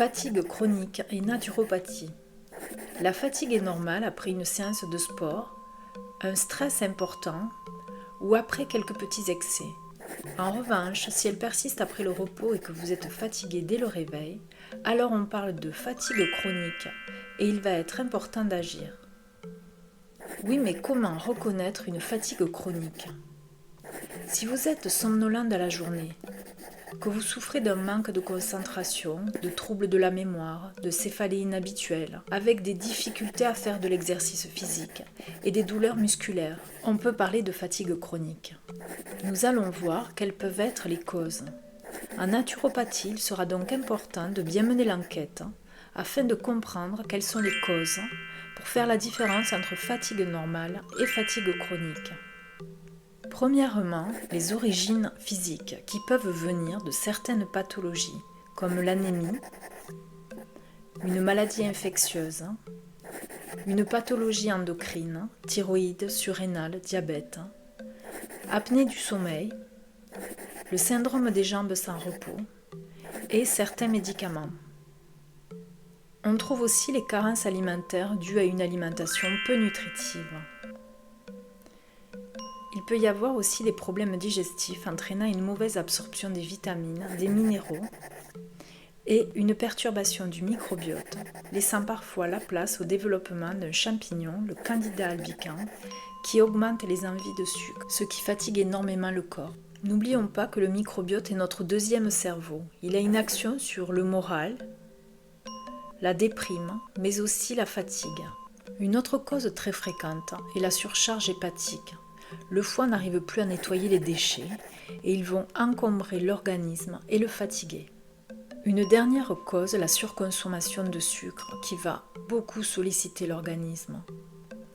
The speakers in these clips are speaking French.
Fatigue chronique et naturopathie. La fatigue est normale après une séance de sport, un stress important ou après quelques petits excès. En revanche, si elle persiste après le repos et que vous êtes fatigué dès le réveil, alors on parle de fatigue chronique et il va être important d'agir. Oui, mais comment reconnaître une fatigue chronique? Si vous êtes somnolent dans la journée, que vous souffrez d'un manque de concentration, de troubles de la mémoire, de céphalées inhabituelles, avec des difficultés à faire de l'exercice physique et des douleurs musculaires, on peut parler de fatigue chronique. Nous allons voir quelles peuvent être les causes. En naturopathie, il sera donc important de bien mener l'enquête afin de comprendre quelles sont les causes pour faire la différence entre fatigue normale et fatigue chronique. Premièrement, les origines physiques qui peuvent venir de certaines pathologies comme l'anémie, une maladie infectieuse, une pathologie endocrine, thyroïde, surrénale, diabète, apnée du sommeil, le syndrome des jambes sans repos et certains médicaments. On trouve aussi les carences alimentaires dues à une alimentation peu nutritive. Il peut y avoir aussi des problèmes digestifs entraînant une mauvaise absorption des vitamines, des minéraux et une perturbation du microbiote, laissant parfois la place au développement d'un champignon, le Candida albicans, qui augmente les envies de sucre, ce qui fatigue énormément le corps. N'oublions pas que le microbiote est notre deuxième cerveau. Il a une action sur le moral, la déprime, mais aussi la fatigue. Une autre cause très fréquente est la surcharge hépatique. Le foie n'arrive plus à nettoyer les déchets et ils vont encombrer l'organisme et le fatiguer. Une dernière cause, la surconsommation de sucre qui va beaucoup solliciter l'organisme.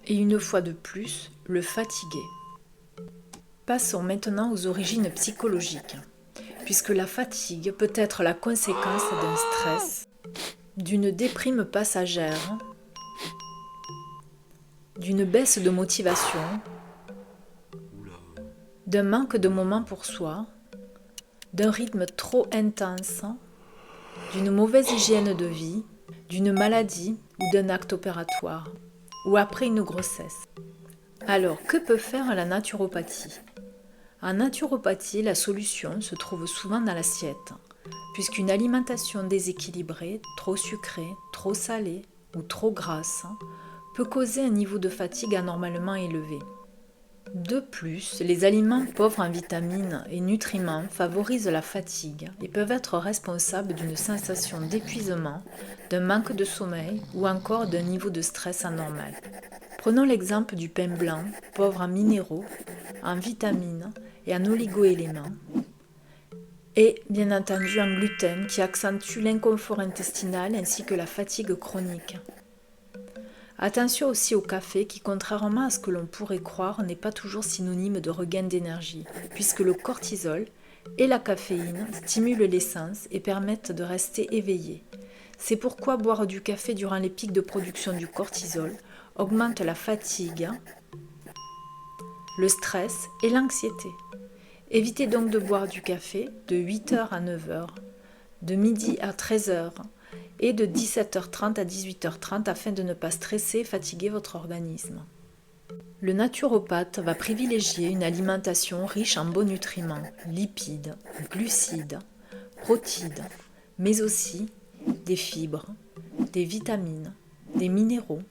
Et une fois de plus, le fatiguer. Passons maintenant aux origines psychologiques, puisque la fatigue peut être la conséquence d'un stress, d'une déprime passagère, d'une baisse de motivation, d'un manque de moments pour soi, d'un rythme trop intense, d'une mauvaise hygiène de vie, d'une maladie ou d'un acte opératoire, ou après une grossesse. Alors, que peut faire la naturopathie? En naturopathie, la solution se trouve souvent dans l'assiette, puisqu'une alimentation déséquilibrée, trop sucrée, trop salée ou trop grasse peut causer un niveau de fatigue anormalement élevé. De plus, les aliments pauvres en vitamines et nutriments favorisent la fatigue et peuvent être responsables d'une sensation d'épuisement, d'un manque de sommeil ou encore d'un niveau de stress anormal. Prenons l'exemple du pain blanc, pauvre en minéraux, en vitamines et en oligo-éléments, et bien entendu en gluten qui accentue l'inconfort intestinal ainsi que la fatigue chronique. Attention aussi au café qui, contrairement à ce que l'on pourrait croire, n'est pas toujours synonyme de regain d'énergie, puisque le cortisol et la caféine stimulent les sens et permettent de rester éveillé. C'est pourquoi boire du café durant les pics de production du cortisol augmente la fatigue, le stress et l'anxiété. Évitez donc de boire du café de 8h à 9h, de midi à 13h, et de 17h30 à 18h30 afin de ne pas stresser et fatiguer votre organisme. Le naturopathe va privilégier une alimentation riche en bons nutriments, lipides, glucides, protides, mais aussi des fibres, des vitamines, des minéraux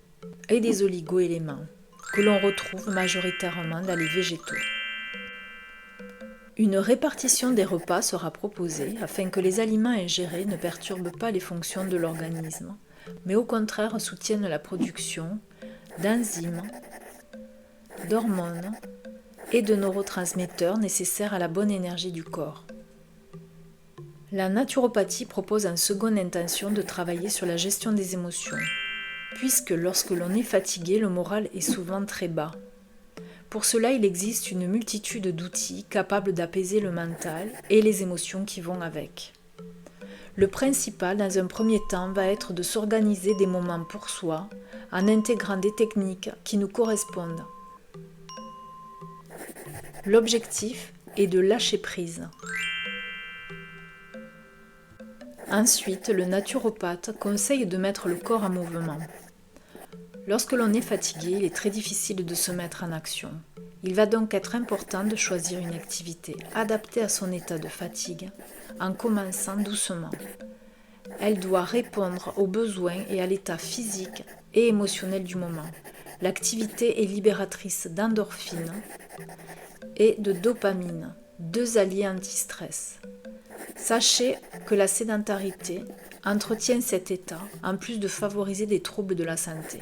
et des oligo-éléments que l'on retrouve majoritairement dans les végétaux. Une répartition des repas sera proposée afin que les aliments ingérés ne perturbent pas les fonctions de l'organisme, mais au contraire soutiennent la production d'enzymes, d'hormones et de neurotransmetteurs nécessaires à la bonne énergie du corps. La naturopathie propose en seconde intention de travailler sur la gestion des émotions, puisque lorsque l'on est fatigué, le moral est souvent très bas. Pour cela, il existe une multitude d'outils capables d'apaiser le mental et les émotions qui vont avec. Le principal, dans un premier temps, va être de s'organiser des moments pour soi en intégrant des techniques qui nous correspondent. L'objectif est de lâcher prise. Ensuite, le naturopathe conseille de mettre le corps en mouvement. Lorsque l'on est fatigué, il est très difficile de se mettre en action. Il va donc être important de choisir une activité adaptée à son état de fatigue, en commençant doucement. Elle doit répondre aux besoins et à l'état physique et émotionnel du moment. L'activité est libératrice d'endorphines et de dopamine, deux alliés anti-stress. Sachez que la sédentarité entretient cet état en plus de favoriser des troubles de la santé.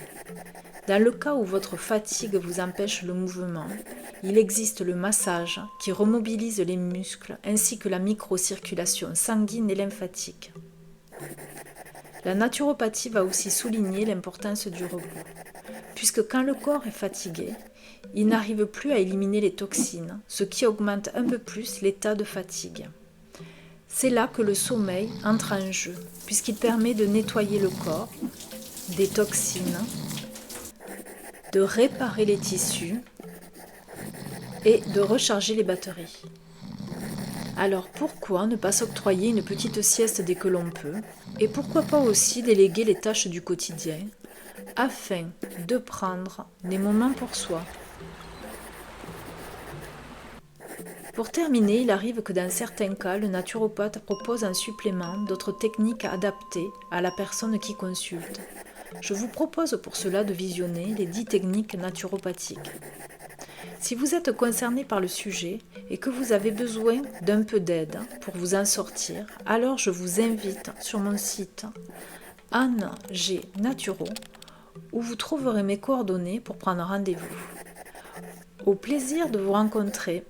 Dans le cas où votre fatigue vous empêche le mouvement, il existe le massage qui remobilise les muscles ainsi que la microcirculation sanguine et lymphatique. La naturopathie va aussi souligner l'importance du repos, puisque quand le corps est fatigué, il n'arrive plus à éliminer les toxines, ce qui augmente un peu plus l'état de fatigue. C'est là que le sommeil entre en jeu, puisqu'il permet de nettoyer le corps des toxines, de réparer les tissus et de recharger les batteries. Alors pourquoi ne pas s'octroyer une petite sieste dès que l'on peut, et pourquoi pas aussi déléguer les tâches du quotidien afin de prendre des moments pour soi. Pour terminer, il arrive que dans certains cas, le naturopathe propose en supplément d'autres techniques adaptées à la personne qui consulte. Je vous propose pour cela de visionner les 10 techniques naturopathiques. Si vous êtes concerné par le sujet et que vous avez besoin d'un peu d'aide pour vous en sortir, alors je vous invite sur mon site Anne G. Naturo où vous trouverez mes coordonnées pour prendre rendez-vous. Au plaisir de vous rencontrer.